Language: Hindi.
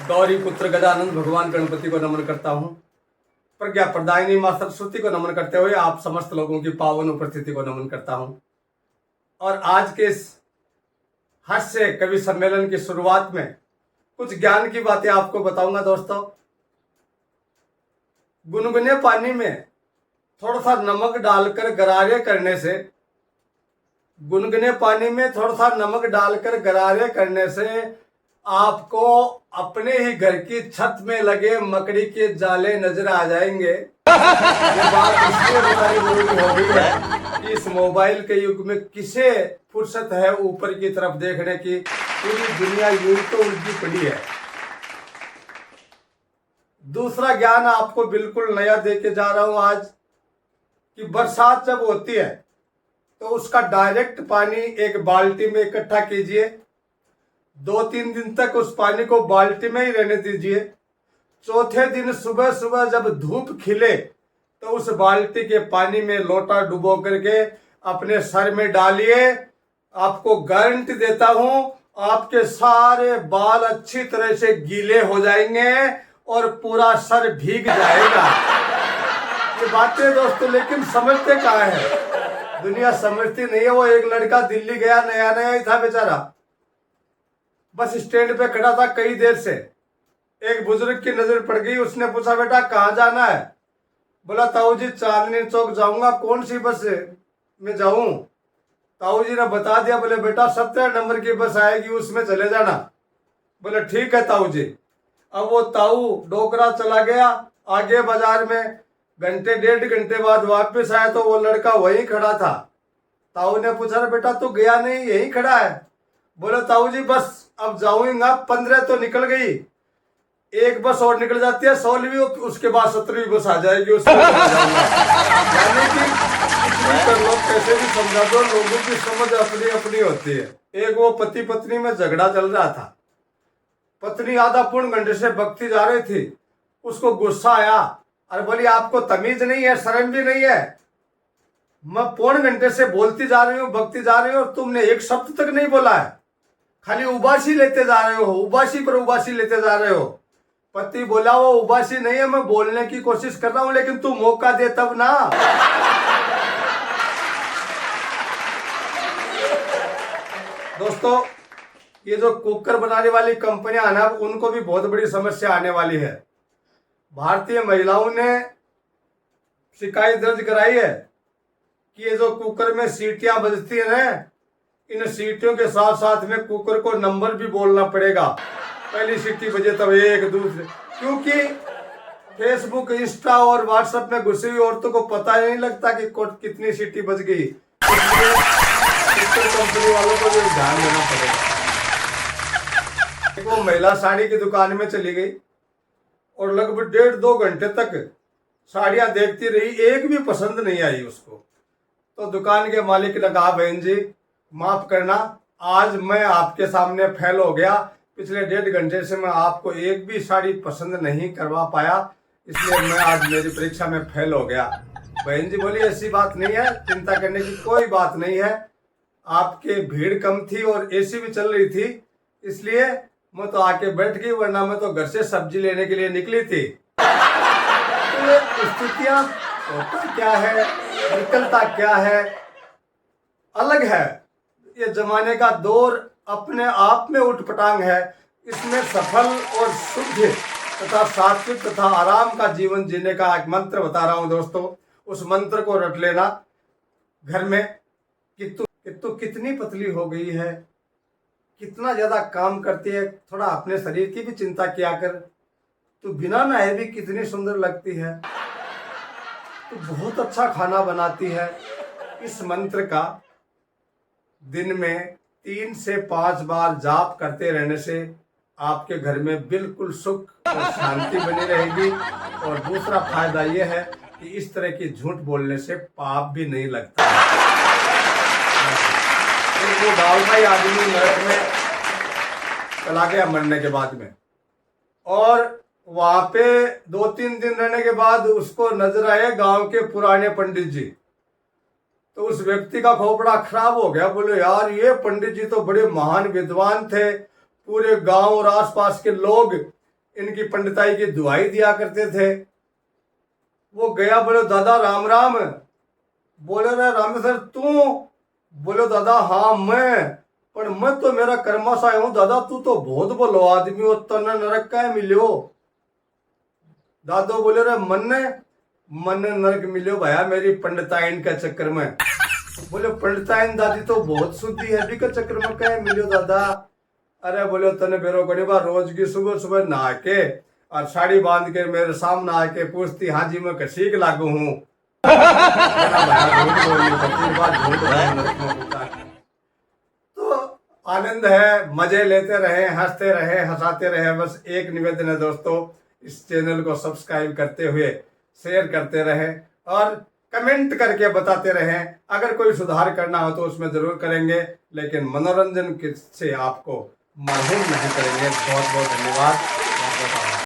गौरी पुत्र गजानंद भगवान गणपति को नमन करता हूँ। प्रज्ञा प्रदायिनी मां सरस्वती को नमन करते हुए आप समस्त लोगों की पावन उपस्थिति को नमन करता हूँ। और आज के इस हास्य कवि सम्मेलन की शुरुआत में कुछ ज्ञान की बातें आपको बताऊंगा दोस्तों। गुनगुने पानी में थोड़ा सा नमक डालकर गरारे करने से, गुनगुने पानी में थोड़ा सा नमक डालकर गरारे करने से आपको अपने ही घर की छत में लगे मकड़ी के जाले नजर आ जाएंगे। ये बात इसलिए बतानी जरूरी हो गई है कि इस मोबाइल के युग में किसे फुर्सत है ऊपर की तरफ देखने की। पूरी दुनिया यूं तो उलझी पड़ी है। दूसरा ज्ञान आपको बिल्कुल नया देके जा रहा हूं आज, कि बरसात जब होती है तो उसका डायरेक्ट पानी एक बाल्टी में इकट्ठा कीजिए। 2-3 दिन तक उस पानी को बाल्टी में ही रहने दीजिए। चौथे दिन सुबह सुबह जब धूप खिले तो उस बाल्टी के पानी में लोटा डुबो करके अपने सर में डालिए। आपको गारंटी देता हूं आपके सारे बाल अच्छी तरह से गीले हो जाएंगे और पूरा सर भीग जाएगा। ये बातें दोस्तों लेकिन समझते कहाँ है, दुनिया समझती नहीं है। वो एक लड़का दिल्ली गया, नया नया ही था बेचारा, बस स्टैंड पे खड़ा था कई देर से। एक बुजुर्ग की नजर पड़ गई, उसने पूछा बेटा कहाँ जाना है? बोला ताऊ जी चांदनी चौक जाऊंगा। कौन सी बस में जाऊं? ताऊ जी ने बता दिया। बोले बेटा 17 नंबर की बस आएगी, उसमें चले जाना। बोले ठीक है ताऊ जी। अब वो ताऊ डोकरा चला गया आगे बाजार में। घंटे 1.5 घंटे बाद वापस आया तो वो लड़का वहीं खड़ा था। ताऊ ने पूछा बेटा तू गया नहीं, यहीं खड़ा है? बोले ताऊ जी बस अब जाऊंगा, 15 तो निकल गई, एक बस और निकल जाती है 16वीं, उसके बाद 17वीं बस आ जाएगी, उसमें यानी कि कर लो कैसे भी समझा दो, लोगों की समझ अपनी अपनी होती है। एक वो पति पत्नी में झगड़ा चल रहा था। पत्नी आधा पौन घंटे से बकती जा रही थी, उसको गुस्सा आया। अरे बोली आपको तमीज नहीं है, शर्म भी नहीं है? मैं पौन घंटे से बोलती जा रही हूँ, बकती जा रही हूँ और तुमने एक शब्द तक नहीं बोला है, खाली उबासी लेते जा रहे हो, उबासी पर उबासी लेते जा रहे हो। पति बोला वो उबासी नहीं है, मैं बोलने की कोशिश कर रहा हूं, लेकिन तू मौका दे तब ना। दोस्तों ये जो कुकर बनाने वाली कंपनियां है ना, उनको भी बहुत बड़ी समस्या आने वाली है। भारतीय महिलाओं ने शिकायत दर्ज कराई है कि ये जो कुकर में सीटियां बजती है ना, इन सीटियों के साथ साथ में कुकर को नंबर भी बोलना पड़ेगा। पहली सीटी बजे तब एक दूसरे, क्योंकि फेसबुक इंस्टा और व्हाट्सएप में घुसी हुई औरतों को पता ही नहीं लगता कि कितनी सीटी बज गई। कंपनी वालों को भी ध्यान देना पड़ेगा। वो महिला साड़ी की दुकान में चली गई और लगभग 1.5-2 घंटे तक साड़ियां देखती रही, एक भी पसंद नहीं आई उसको। तो दुकान के मालिक ने कहा बहन जी माफ करना, आज मैं आपके सामने फेल हो गया, पिछले 1.5 घंटे से मैं आपको एक भी साड़ी पसंद नहीं करवा पाया, इसलिए मैं आज मेरी परीक्षा में फेल हो गया। बहन जी बोली ऐसी बात नहीं है, चिंता करने की कोई बात नहीं है, आपके भीड़ कम थी और एसी भी चल रही थी, इसलिए मैं तो आके बैठ गई, वरना मैं तो घर से सब्जी लेने के लिए निकली थी। तो स्थितियां होता क्या है, निकलता क्या है, अलग है। ये जमाने का दौर अपने आप में उठपटांग है। इसमें सफल और शुद्ध तथा सात्विक तथा आराम का जीवन जीने का एक मंत्र बता रहा हूं दोस्तों। उस मंत्र को रट लेना घर में कि तू कितनी पतली हो गई है, कितना ज्यादा काम करती है, थोड़ा अपने शरीर की भी चिंता किया कर, तू बिना नहाए भी कितनी सुंदर लगती है, तू बहुत अच्छा खाना बनाती है। इस मंत्र का दिन में 3 से 5 बार जाप करते रहने से आपके घर में बिल्कुल सुख और शांति बनी रहेगी। और दूसरा फायदा यह है कि इस तरह की झूठ बोलने से पाप भी नहीं लगता। वो गाँव का ही आदमी नरक में चला गया मरने के बाद में, और वहां पे 2-3 दिन रहने के बाद उसको नजर आए गांव के पुराने पंडित जी। तो उस व्यक्ति का खोपड़ा खराब हो गया। बोले यार ये पंडित जी तो बड़े महान विद्वान थे, पूरे गांव और आसपास के लोग इनकी पंडिताई की दुआई दिया करते थे। वो गया, बोले दादा राम राम। बोले रे रामेश्वर तू? बोले दादा हाँ मैं, पर मैं तो मेरा कर्माशय हूं दादा, तू तो बहुत भलो आदमी हो, तने नरक का मिलो। दादो बोले रे मन नरक मिलो भया मेरी पंडिताइन के चक्कर में। बोले पंडिताइन दादी तो बहुत शुद्धि है, भी के चक्कर में कहे मिलो दादा। अरे बोले तने बेरो गड़ी बार रोज की सुबह सुबह नहा के और साड़ी बांध के मेरे सामने आके पूछती हाँ जी मैं कसीक लागू हूँ। तो आनंद है, मजे लेते रहे, हंसते रहे, हंसाते रहे। बस एक निवेदन है दोस्तों, इस चैनल को सब्सक्राइब करते हुए शेयर करते रहे और कमेंट करके बताते रहें। अगर कोई सुधार करना हो तो उसमें जरूर करेंगे, लेकिन मनोरंजन से आपको मरहूम नहीं करेंगे। बहुत बहुत धन्यवाद।